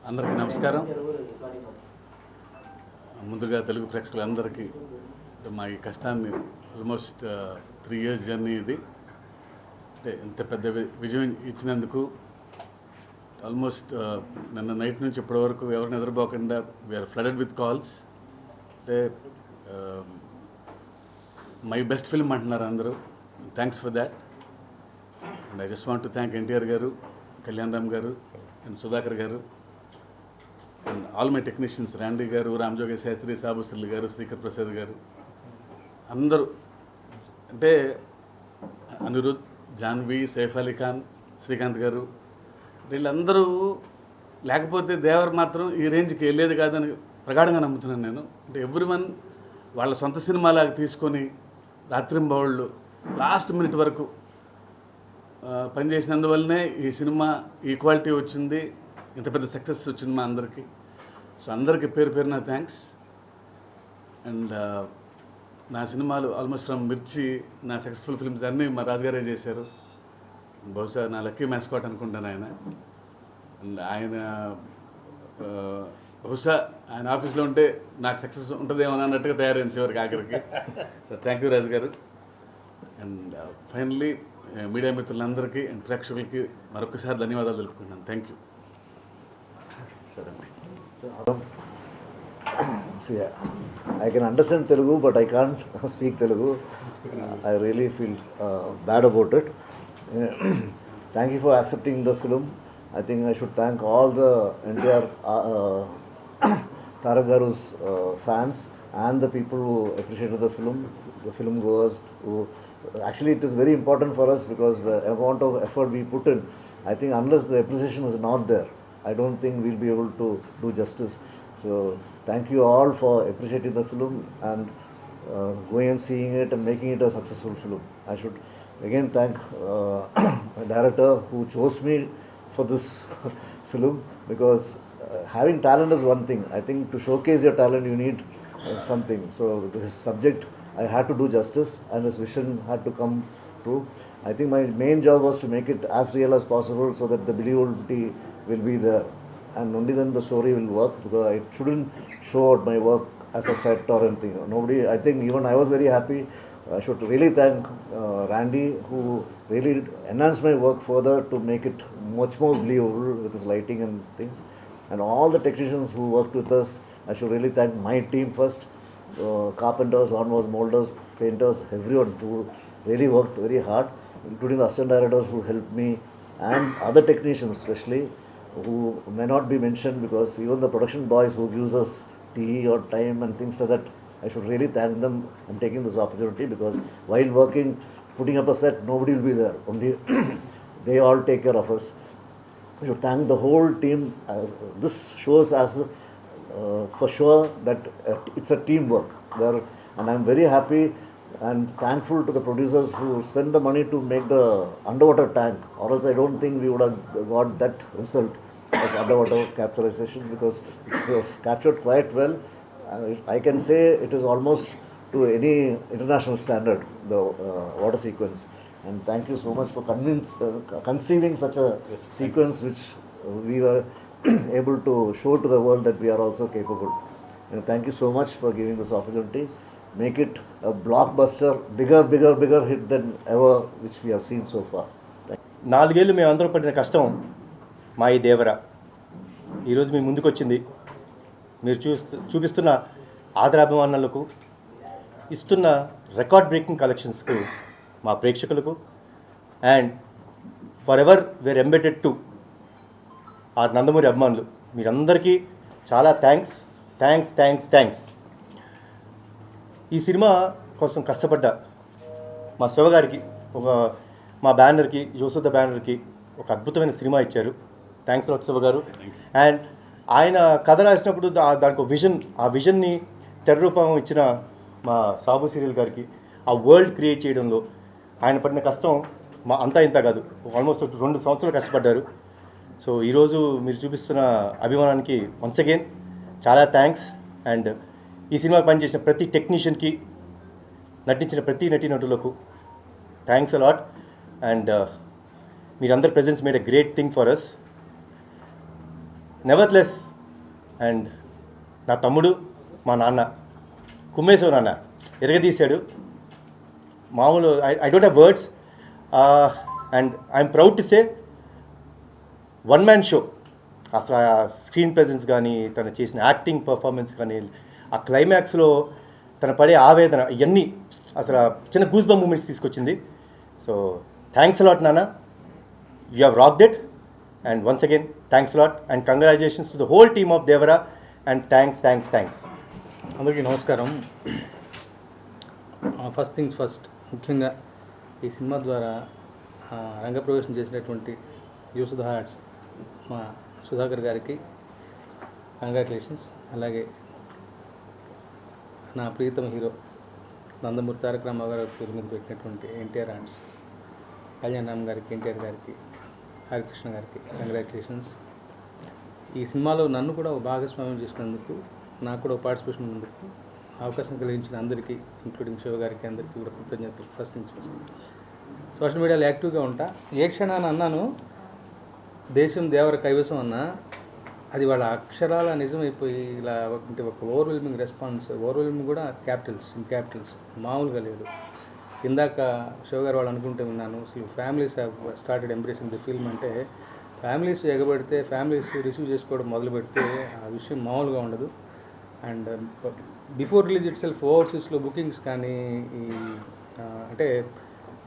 అందరికీ నమస్కారం. ముందుగా తెలుగు ప్రేక్షకులందరికీ మా ఈ కష్టాన్ని ఆల్మోస్ట్ 3 years జర్నీ ఇది. అంటే ఇంత పెద్ద విజయం ఇచ్చినందుకు ఆల్మోస్ట్ నిన్న నైట్ నుంచి ఇప్పటి వరకు ఎవరు నిద్రపోకుండా వీఆర్ ఫ్లడెడ్ విత్ కాల్స్. అంటే మై బెస్ట్ ఫిల్మ్ అంటున్నారు అందరూ. Thanks for that. And I just want to thank NTR గారు, కళ్యాణ్ రామ్ గారు అండ్ సుధాకర్ గారు అండ్ ఆల్ మై టెక్నీషియన్స్, రాండీ గారు, రామజోగ శాస్త్రి, సాబు సిల్లి గారు, శ్రీకర్ ప్రసాద్ గారు, అందరూ. అంటే అనిరుద్, జాన్వి, సైఫ్ అలీ ఖాన్, శ్రీకాంత్ గారు, వీళ్ళందరూ లేకపోతే దేవర్ మాత్రం ఈ రేంజ్కి వెళ్ళేది కాదని ప్రగాఢంగా నమ్ముతున్నాను నేను. అంటే ఎవ్రీవన్ వాళ్ళ సొంత సినిమాలాగా తీసుకొని రాత్రింబవళ్ళు లాస్ట్ మినిట్ వరకు పనిచేసినందువల్లనే ఈ సినిమా ఈ క్వాలిటీ వచ్చింది, ఇంత పెద్ద సక్సెస్ వచ్చింది మా అందరికీ. సో అందరికీ పేరు పేరున థ్యాంక్స్. అండ్ నా సినిమాలు ఆల్మోస్ట్ ఫ్రమ్ మిర్చి, నా సక్సెస్ఫుల్ ఫిల్మ్స్ అన్నీ మా రాజుగారే చేశారు. బహుశా నా లక్కీ మ్యాస్కాట్ అనుకుంటాను ఆయన. అండ్ ఆయన బహుశా ఆయన ఆఫీస్లో ఉంటే నాకు సక్సెస్ ఉంటుందేమో అన్నట్టుగా తయారైంది చివరికి ఆఖరికి. సో థ్యాంక్ యూ రాజు గారు. అండ్ ఫైనల్లీ మీడియా మిత్రులందరికీ అండ్ ప్రేక్షకులకి మరొకసారి ధన్యవాదాలు తెలుపుకుంటున్నాను. Thank you. సరే. See, I can understand Telugu, but I can't speak Telugu. I really feel bad about it. Thank you for accepting the film. I think I should thank all the NTR Tarak Garu's fans and the people who appreciated the film goers. Actually, it is very important for us because the amount of effort we put in, I think unless the appreciation is not there, I don't think we'll be able to do justice. So thank you all for appreciating the film and going and seeing it and making it a successful film. I should again thank my director who chose me for this film, because having talent is one thing. I think to showcase your talent you need something. So this subject I had to do justice and his vision had to come true. I think my main job was to make it as real as possible so that the believability will be there, and only then the story will work, because I shouldn't show out my work as a set or anything. Nobody, I think even I was very happy. I should really thank Randy, who really enhanced my work further to make it much more believable with his lighting and things. And all the technicians who worked with us, I should really thank my team first. Carpenters, onwards, molders, painters, everyone who really worked very hard, including the assistant directors who helped me, and other technicians especially, who may not be mentioned, because even the production boys who gives us tea or time and things like that, I should really thank them. I'm taking this opportunity because while working, putting up a set, nobody will be there. Only they all take care of us. I should thank the whole team. This shows as for sure that it's a teamwork there, and I'm very happy and thankful to the producers who spent the money to make the underwater tank, or else I don't think we would have got that result of underwater capturization, because it was captured quite well. I can say it is almost to any international standard, the water sequence. And thank you so much for conceiving such a sequence which we were able to show to the world that we are also capable. And thank you so much for giving this opportunity. Make it a blockbuster, bigger hit than ever which we have seen so far. 4 ఏళ్ళు మేమందరం పడిన కష్టం మా ఈ దేవరా ఈరోజు మీ ముందుకు వచ్చింది. మీరు చూపిస్తున్న ఆదరాభిమానులకు, ఇస్తున్న రికార్డ్ బ్రేకింగ్ కలెక్షన్స్కు, మా ప్రేక్షకులకు, and forever we're indebted to our Nandamuri అభిమానులు, మీరందరికీ చాలా థ్యాంక్స్. ఈ సినిమా కోసం కష్టపడ్డ మా శివగారికి, మా బ్యానర్కి, యోసుద బ్యానర్కి ఒక అద్భుతమైన సినిమా ఇచ్చారు. థ్యాంక్స్ లాట్ శివ గారు. అండ్ ఆయన కథ రాసినప్పుడు దానికి ఒక విజన్, ఆ విజన్ని తెర రూపం ఇచ్చిన మా సాబు సీరియల్ గారికి, ఆ వరల్డ్ క్రియేట్ చేయడంలో ఆయన పడిన కష్టం మా అంతా ఇంత కాదు, ఆల్మోస్ట్ 2 సంవత్సరాలు కష్టపడ్డారు. సో ఈరోజు మీరు చూపిస్తున్న అభిమానానికి వన్స్ అగైన్ చాలా థ్యాంక్స్. అండ్ ఈ సినిమాకి పనిచేసిన ప్రతి టెక్నీషియన్కి, నటించిన ప్రతి నటీనటులకు థ్యాంక్స్ అలాట్. అండ్ మీరందరి presence made a great thing for us. Nevertheless and నా తమ్ముడు మా నాన్న కుమ్మేశ్వర నాన్న ఎరగదీశాడు. మామూలు I don't have words and I'm proud to say one man show. అసలు ఆ స్క్రీన్ ప్రెజెన్స్ కానీ, తను చేసిన యాక్టింగ్ పర్ఫార్మెన్స్ కానీ, ఆ క్లైమాక్స్లో తన పడే ఆవేదన, ఇవన్నీ అసలు చిన్న గూస్ బంప్ మూమెంట్స్ తీసుకొచ్చింది. సో థ్యాంక్స్ అలాట్ నాన్న, you have rocked it. And once again thanks a lot and congratulations to the whole team of Devara and thanks. అందరికీ నమస్కారం. ఫస్ట్ థింగ్స్ ఫస్ట్, ముఖ్యంగా ఈ సినిమా ద్వారా రంగప్రవేశం చేసినటువంటి యూస్ ద హార్ట్స్ మా సుధాకర్ గారికి కంగ్రాచులేషన్స్. అలాగే నా ప్రీతమ హీరో నందమూరి తారక రామారావు గారి పేరు మీద పెట్టినటువంటి ఎన్టీఆర్ ఆర్ట్స్ కళ్యాణ్ రామ్ గారికి, ఎన్టీఆర్ గారికి, హరికృష్ణ గారికి కంగ్రాచులేషన్స్. ఈ సినిమాలో నన్ను కూడా ఒక భాగస్వామ్యం చేసినందుకు, నాకు కూడా ఒక పార్టిసిపేషన్ ఉన్నందుకు అవకాశం కలిగించిన అందరికీ, ఇంక్లూడింగ్ శివ గారికి, అందరికీ కూడా కృతజ్ఞతలు. First things first. సోషల్ మీడియాలో యాక్టివ్గా ఉంటా. ఏ క్షణాన్ని అన్నాను దేశం దేవర కైవసం అన్నా, అది వాళ్ళ అక్షరాల నిజమైపోయి ఇలా అంటే ఒక ఓవర్వెల్మింగ్ రెస్పాన్స్. ఓవర్వెల్మింగ్ కూడా క్యాపిటల్స్ మామూలుగా లేదు. ఇందాక శివ గారు వాళ్ళు అనుకుంటే విన్నాను, అసలు families have started embracing the film అంటే, ఫ్యామిలీస్ ఎగబడితే, ఫ్యామిలీస్ రిసీవ్ చేసుకోవడం మొదలు పెడితే ఆ విషయం మామూలుగా ఉండదు. And before release itself ఓవర్సీస్లో బుకింగ్స్ కానీ, ఈ అంటే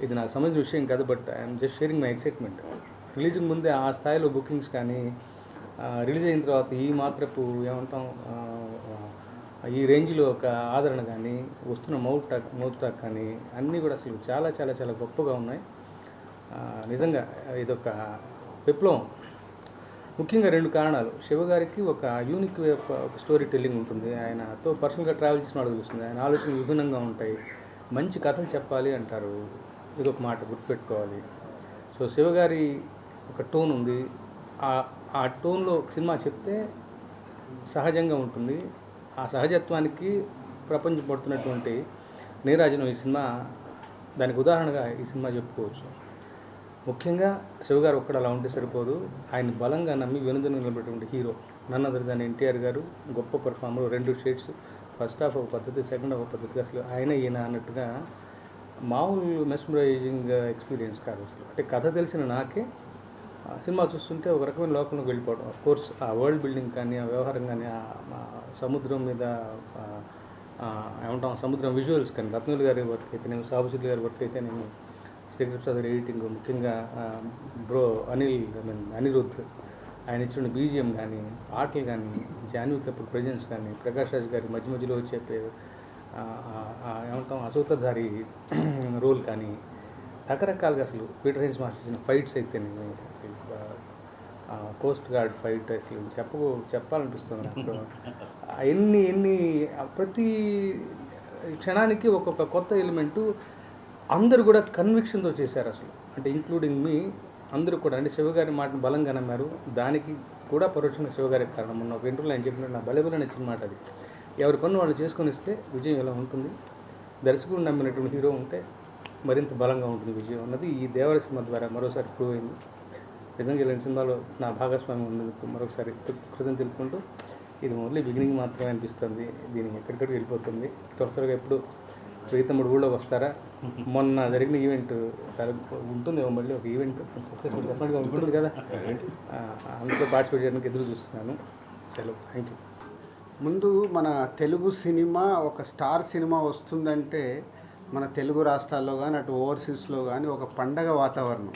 ఇది నాకు సంబంధించిన విషయం కాదు, but I'm just sharing my excitement. రిలీజ్కి ముందే ఆ స్థాయిలో బుకింగ్స్ కానీ, రిలీజ్ అయిన తర్వాత ఈ మాత్రపు ఏమంటాం ఈ రేంజ్లో ఒక ఆదరణ కానీ, వస్తున్న మౌత్ టాక్ కానీ అన్నీ కూడా అసలు చాలా చాలా చాలా గొప్పగా ఉన్నాయి. నిజంగా ఇదొక విప్లవం. ముఖ్యంగా 2 కారణాలు. శివ గారికి ఒక unique way of story telling ఉంటుంది. ఆయనతో పర్సనల్గా ట్రావెల్ చేసిన వాళ్ళు తెలుస్తుంది. ఆయన ఆలోచనలు విభిన్నంగా ఉంటాయి. మంచి కథలు చెప్పాలి అంటారు, ఇదొక మాట గుర్తుపెట్టుకోవాలి. సో శివ గారి ఒక టోన్ ఉంది. ఆ టోన్లో సినిమా చెప్తే సహజంగా ఉంటుంది. ఆ సహజత్వానికి ప్రపంచం పడుతున్నటువంటి నీరాజనం ఈ సినిమా దానికి ఉదాహరణగా ఈ సినిమా చెప్పుకోవచ్చు. ముఖ్యంగా శివగారు ఒక్కడ అలా ఉంటే సరిపోదు. ఆయన బలంగా నమ్మి వెనుదను నిలబెట్టినటువంటి hero none other than NTR గారు. గొప్ప పర్ఫార్మర్. 2 షేడ్స్, ఫస్ట్ హాఫ్ ఒక పద్ధతి, సెకండ్ హాఫ్ ఒక పద్ధతి. అసలు ఆయన ఈయన అన్నట్టుగా మామూలు మెస్మరైజింగ్ ఎక్స్పీరియన్స్ కాదు అసలు. అంటే కథ తెలిసిన నాకే సినిమా చూస్తుంటే ఒక రకమైన లోకంలోకి వెళ్ళిపోవడం. ఆఫ్ కోర్స్ ఆ వరల్డ్ బిల్డింగ్ కానీ, ఆ వ్యవహారం కానీ, ఆ సముద్రం మీద ఏమంటాం సముద్రం విజువల్స్ కానీ, రత్నవేలు గారి వర్క్ అయితే నేను, సాబుశెట్టి గారి వర్క్ అయితే నేను, శ్రీకృష్ణ ప్రసాద్ ఎడిటింగ్, ముఖ్యంగా అనిరుద్ధ్ ఆయన ఇచ్చిన బీజిఎం కానీ, ఆటలు కానీ, జాన్వీ కపూర్ ప్రజెన్స్ కానీ, ప్రకాష్ రాజ్ గారి మధ్య మధ్యలో వచ్చే ఏమంటాం అసూతధారి రోల్ కానీ, రకరకాలుగా అసలు పీటర్ హెన్స్ మాస్టర్ చేసిన ఫైట్స్ అయితే నేను అసలు కోస్ట్ గార్డ్ ఫైట్ అసలు చెప్పాలనిపిస్తుంది నాకు. ఎన్ని ప్రతి క్షణానికి ఒక్కొక్క కొత్త ఎలిమెంటు అందరూ కూడా కన్విక్షన్తో చేశారు అసలు. అంటే ఇంక్లూడింగ్ మీ అందరూ కూడా. అంటే శివగారి మాటను బలంగా నమ్మారు. దానికి కూడా పరోక్షంగా శివగారికి కారణం. మొన్న ఒక ఇంటర్వ్యూలో ఆయన చెప్పినట్టు నా బలబల నచ్చిన మాట అది. ఎవరి పన్ను వాళ్ళు చేసుకొని ఇస్తే విజయం ఎలా ఉంటుంది, దర్శకుడు నమ్మినటువంటి హీరో ఉంటే మరింత బలంగా ఉంటుంది విజయం అన్నది ఈ దేవర సినిమా ద్వారా మరోసారి ప్రూవ్ అయింది. నిజంగా ఇలాంటి సినిమాలో నా భాగస్వామ్యం ఉన్నందుకు మరొకసారి కృతజ్ఞతలు తెలుపుకుంటూ, ఇది ఓన్లీ బిగినింగ్ మాత్రమే అనిపిస్తుంది. దీనికి ఎక్కడికక్కడికి వెళ్ళిపోతుంది. త్వరగా ఎప్పుడు ప్రీతముడు ఊళ్ళోకి వస్తారా? మొన్న జరిగిన ఈవెంట్ ఉంటుంది మళ్ళీ ఒక ఈవెంట్ సక్సెస్ఫుల్ డెఫినెట్గా ఉంటుంది కదా, అందులో పార్టిసిపేట్ చేయడానికి ఎదురు చూస్తున్నాను. సెలవు. Thank you. ముందు మన తెలుగు సినిమా ఒక స్టార్ సినిమా వస్తుందంటే మన తెలుగు రాష్ట్రాల్లో కానీ అటు ఓవర్సీస్లో కానీ ఒక పండగ వాతావరణం.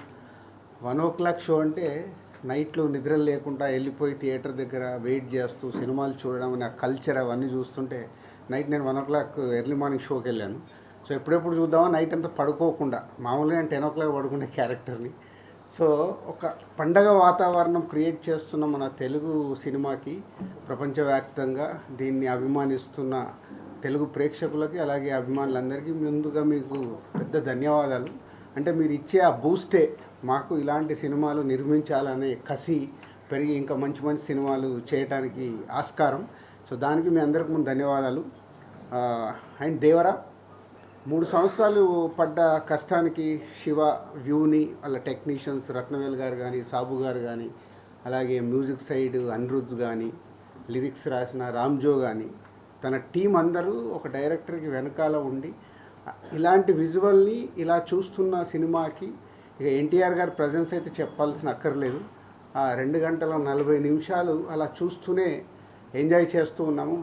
1 o'clock షో అంటే నైట్లో నిద్రలు లేకుండా వెళ్ళిపోయి థియేటర్ దగ్గర వెయిట్ చేస్తూ సినిమాలు చూడడం అనే కల్చర్ అవన్నీ చూస్తుంటే, నైట్ నేను 1 o'clock ఎర్లీ మార్నింగ్ షోకి వెళ్ళాను. సో ఎప్పుడెప్పుడు చూద్దామా నైట్ అంతా పడుకోకుండా, మామూలుగా నేను 10 o'clock పడుకునే క్యారెక్టర్ని. సో ఒక పండగ వాతావరణం క్రియేట్ చేస్తున్న మన తెలుగు సినిమాకి ప్రపంచవ్యాప్తంగా దీన్ని అభిమానిస్తున్న తెలుగు ప్రేక్షకులకి అలాగే అభిమానులందరికీ ముందుగా మీకు పెద్ద ధన్యవాదాలు. అంటే మీరు ఇచ్చే ఆ బూస్టే మాకు ఇలాంటి సినిమాలు నిర్మించాలనే కసి పెరిగి ఇంకా మంచి మంచి సినిమాలు చేయడానికి ఆస్కారం. సో దానికి మీ అందరికి ముందు ధన్యవాదాలు. అండ్ దేవరా 3 సంవత్సరాలు పడ్డ కష్టానికి శివ వ్యూని వాళ్ళ టెక్నీషియన్స్ రత్నవేల్ గారు కానీ, సాబు గారు కానీ, అలాగే మ్యూజిక్ సైడ్ అనిరుద్ధ్ కానీ, లిరిక్స్ రాసిన రామ్జో కానీ, తన టీం అందరూ ఒక డైరెక్టర్కి వెనకాల ఉండి ఇలాంటి విజువల్ని ఇలా చూస్తున్న సినిమాకి ఇక ఎన్టీఆర్ గారి ప్రజెన్స్ అయితే చెప్పాల్సిన అక్కర్లేదు. ఆ 2 గంటల 40 నిమిషాలు అలా చూస్తూనే ఎంజాయ్ చేస్తూ ఉన్నాము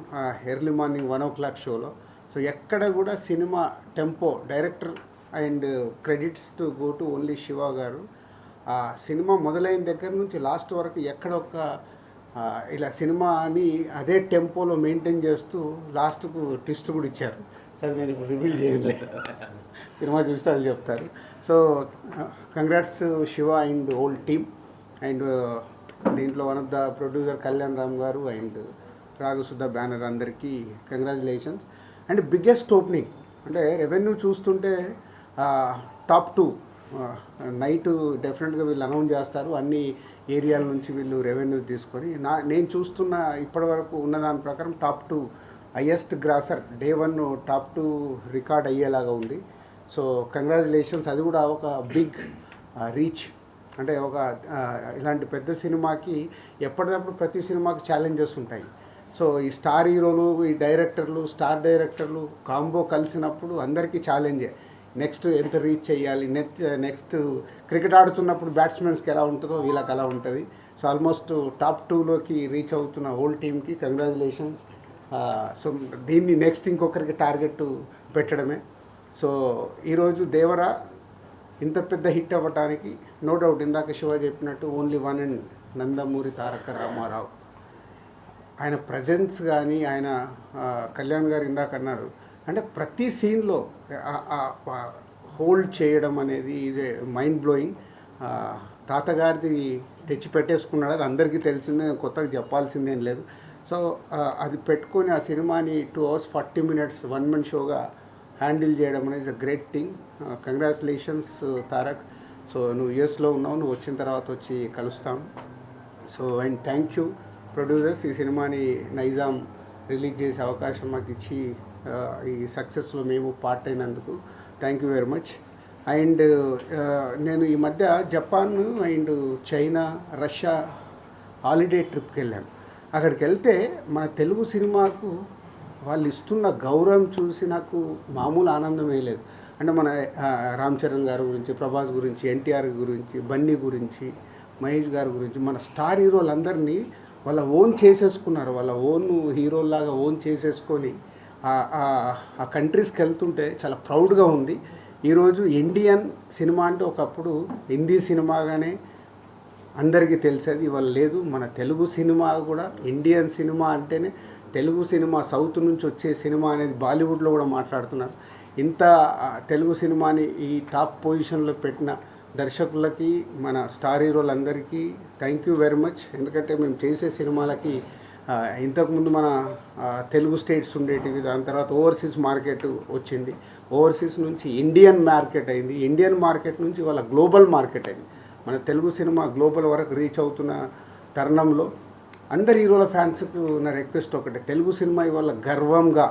ఎర్లీ మార్నింగ్ 1 o'clock షోలో. సో ఎక్కడ కూడా cinema tempo, director and credits to go to only Shiva గారు. ఆ సినిమా మొదలైన దగ్గర నుంచి లాస్ట్ వరకు ఎక్కడొక్క ఇలా సినిమాని అదే టెంపోలో మెయింటైన్ చేస్తూ లాస్ట్కు ట్విస్ట్ కూడా ఇచ్చారు. సరే నేను ఇప్పుడు రివీల్ చేయలేదు, సినిమా చూస్తే వాళ్ళు చెప్తారు. So congrats Shiva and whole team. And దీంట్లో one of the producer Kalyan Ram గారు అండ్ రాగసుధ బ్యానర్ అందరికీ కంగ్రాచులేషన్స్. అండ్ బిగ్గెస్ట్ ఓపెనింగ్ అంటే రెవెన్యూ చూస్తుంటే టాప్ 2 నైట్ డెఫినెట్గా వీళ్ళు అనౌన్స్ చేస్తారు. అన్ని ఏరియాల నుంచి వీళ్ళు రెవెన్యూ తీసుకొని నేను చూస్తున్న ఇప్పటివరకు ఉన్న దాని ప్రకారం top 2 highest grosser day 1 top 2 record అయ్యేలాగా ఉంది. So congratulations. అది కూడా ఒక బిగ్ రీచ్. అంటే ఒక ఇలాంటి పెద్ద సినిమాకి ఎప్పటికప్పుడు ప్రతి సినిమాకి ఛాలెంజెస్ ఉంటాయి. సో ఈ స్టార్ హీరోలు, ఈ డైరెక్టర్లు, స్టార్ డైరెక్టర్లు కాంబో కలిసినప్పుడు అందరికీ ఛాలెంజే. నెక్స్ట్ ఎంత రీచ్ చేయాలి, నెక్స్ట్ క్రికెట్ ఆడుతున్నప్పుడు బ్యాట్స్మెన్స్కి ఎలా ఉంటుందో వీళ్ళకి అలా ఉంటుంది. సో ఆల్మోస్ట్ టాప్ 2లోకి రీచ్ అవుతున్న హోల్ టీమ్కి కంగ్రాచులేషన్స్. సో దీన్ని నెక్స్ట్ ఇంకొకరికి టార్గెట్ పెట్టడమే. సో ఈరోజు దేవర ఇంత పెద్ద హిట్ అవ్వటానికి నో డౌట్ ఇందాక శివ చెప్పినట్టు only one and Nandamuri Taraka Ramarao. ఆయన ప్రజెన్స్ కానీ ఆయన కళ్యాణ్ గారు ఇందాక అన్నారు అంటే ప్రతి సీన్లో హోల్డ్ చేయడం అనేది ఈజ్ ఏ మైండ్ బ్లోయింగ్. తాతగారిది తెచ్చి పెట్టేసుకున్నాడు, అది అందరికీ తెలిసిందే, కొత్తగా చెప్పాల్సిందేం లేదు. సో అది పెట్టుకొని ఆ సినిమాని 2 hours 40 minutes 1 man షోగా హ్యాండిల్ చేయడం అనేది a great thing. Congratulations Tarak. So నువ్వు యూఎస్లో ఉన్నావు, నువ్వు వచ్చిన తర్వాత వచ్చి కలుస్తాం. So and thank you producers, ఈ సినిమాని నైజాం రిలీజ్ చేసే అవకాశం మాకు ఇచ్చి ఈ సక్సెస్లో మేము పార్ట్ అయినందుకు thank you very much. And నేను ఈ మధ్య Japan and China, Russia holiday ట్రిప్కి వెళ్ళాను. అక్కడికి వెళ్తే మన తెలుగు సినిమాకు వాళ్ళు ఇస్తున్న గౌరవం చూసి నాకు మామూలు ఆనందమే లేదు. అంటే మన రామ్ చరణ్ గారి గురించి, ప్రభాస్ గురించి, ఎన్టీఆర్ గురించి, బన్నీ గురించి, మహేష్ గారి గురించి, మన స్టార్ హీరోలందరినీ వాళ్ళ ఓన్ చేసేసుకున్నారు. వాళ్ళ ఓన్ హీరోల్లాగా ఓన్ చేసేసుకొని ఆ కంట్రీస్కి వెళ్తుంటే చాలా ప్రౌడ్గా ఉంది. ఈరోజు ఇండియన్ సినిమా అంటే ఒకప్పుడు హిందీ సినిమాగానే అందరికీ తెలిసేది, ఇవాళ లేదు. మన తెలుగు సినిమా కూడా ఇండియన్ సినిమా అంటేనే తెలుగు సినిమా, సౌత్ నుంచి వచ్చే సినిమా అనేది బాలీవుడ్లో కూడా మాట్లాడుతున్నారు. ఇంత తెలుగు సినిమాని ఈ టాప్ పొజిషన్లో పెట్టిన దర్శకులకి, మన స్టార్ హీరోలందరికీ థ్యాంక్ యూ వెరీ మచ్. ఎందుకంటే మేము చేసే సినిమాలకి ఇంతకుముందు మన తెలుగు స్టేట్స్ ఉండేటివి, దాని తర్వాత ఓవర్సీస్ మార్కెట్ వచ్చింది, ఓవర్సీస్ నుంచి ఇండియన్ మార్కెట్ అయింది, ఇండియన్ మార్కెట్ నుంచి వాళ్ళ గ్లోబల్ మార్కెట్ అయింది. మన తెలుగు సినిమా గ్లోబల్ వరకు రీచ్ అవుతున్న తరుణంలో అందరి హీరోల ఫ్యాన్స్కు ఉన్న రిక్వెస్ట్ ఒకటే, తెలుగు సినిమా ఇవాళ గర్వంగా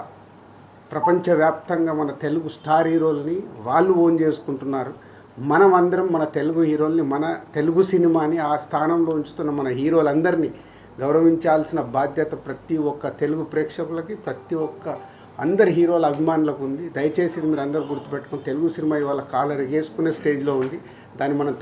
ప్రపంచవ్యాప్తంగా మన తెలుగు స్టార్ హీరోల్ని వాళ్ళు ఓన్ చేసుకుంటున్నారు. మనం అందరం మన తెలుగు హీరోల్ని, మన తెలుగు సినిమాని ఆ స్థానంలో ఉంచుతున్న మన హీరోలందరినీ గౌరవించాల్సిన బాధ్యత ప్రతి ఒక్క తెలుగు ప్రేక్షకులకి, ప్రతి ఒక్క అందరి హీరోల అభిమానులకు ఉంది. దయచేసి మీరు అందరూ గుర్తుపెట్టుకుని తెలుగు సినిమా ఇవాళ కాలర్ ఎగేసుకునే స్టేజ్లో ఉంది. దాన్ని మనం